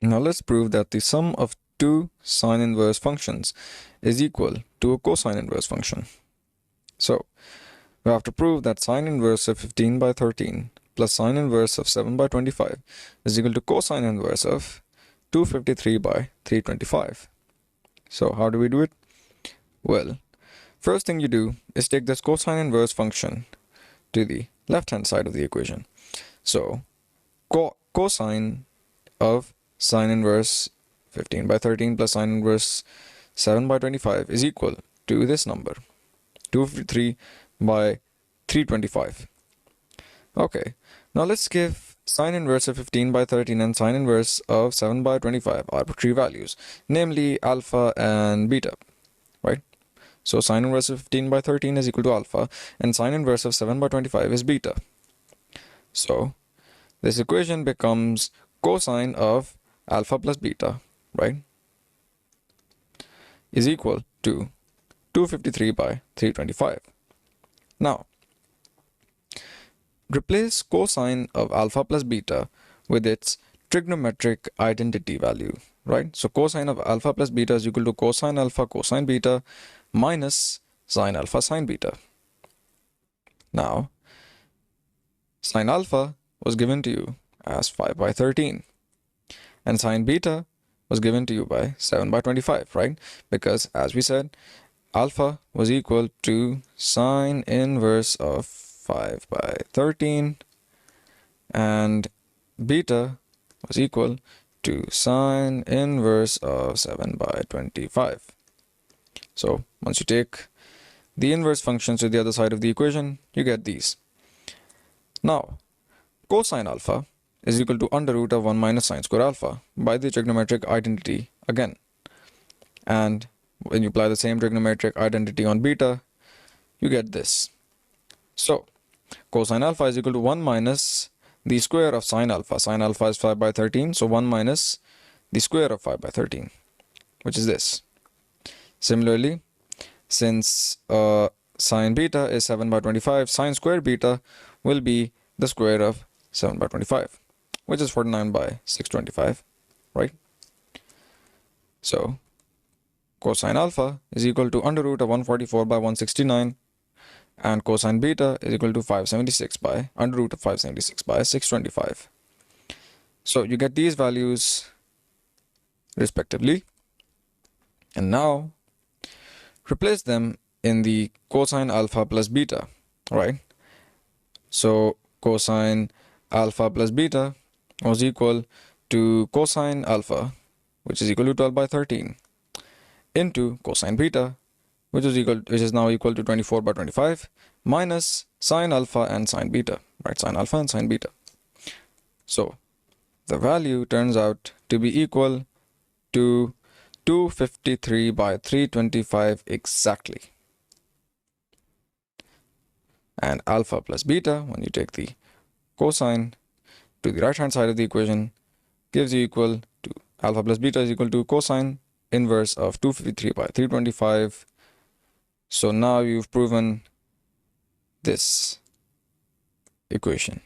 Now let's prove that the sum of two sine inverse functions is equal to a cosine inverse function. So we have to prove that sine inverse of 15 by 13 plus sine inverse of 7 by 25 is equal to cosine inverse of 253 by 325. So how do we do it? Well, first thing you do is take this cosine inverse function to the left hand side of the equation. So cosine of sine inverse 15 by 13 plus sine inverse 7 by 25 is equal to this number, 253 by 325. Okay, now let's give sine inverse of 15 by 13 and sine inverse of 7 by 25 arbitrary values, namely alpha and beta, right? So sine inverse of 15 by 13 is equal to alpha, and sine inverse of 7 by 25 is beta. So this equation becomes cosine of alpha plus beta, right, is equal to 253 by 325. Now, replace cosine of alpha plus beta with its trigonometric identity value, right? So cosine of alpha plus beta is equal to cosine alpha cosine beta minus sine alpha sine beta. Now, sine alpha was given to you as 5 by 13, and sine beta was given to you by 7 by 25, right? Because as we said, alpha was equal to sine inverse of 5 by 13, and beta was equal to sine inverse of 7 by 25. So once you take the inverse functions to the other side of the equation, you get these. Now, cosine alpha is equal to under root of 1 minus sine square alpha by the trigonometric identity again. And when you apply the same trigonometric identity on beta, you get this. So cosine alpha is equal to 1 minus the square of sine alpha. Sine alpha is 5 by 13, so 1 minus the square of 5 by 13, which is this. Similarly, since sine beta is 7 by 25, sine square beta will be the square of 7 by 25, which is 49 by 625, right? So cosine alpha is equal to under root of 144 by 169, and cosine beta is equal to 576 by under root of 576 by 625. So you get these values respectively, and now replace them in the cosine alpha plus beta, right? So cosine alpha plus beta was equal to cosine alpha, which is equal to 12 by 13, into cosine beta, which is now equal to 24 by 25, minus sine alpha and sine beta, right? Sine alpha and sine beta. So the value turns out to be equal to 253 by 325 exactly. And alpha plus beta, when you take the cosine to the right hand side of the equation, gives you equal to alpha plus beta is equal to cosine inverse of 253 by 325. So now you've proven this equation.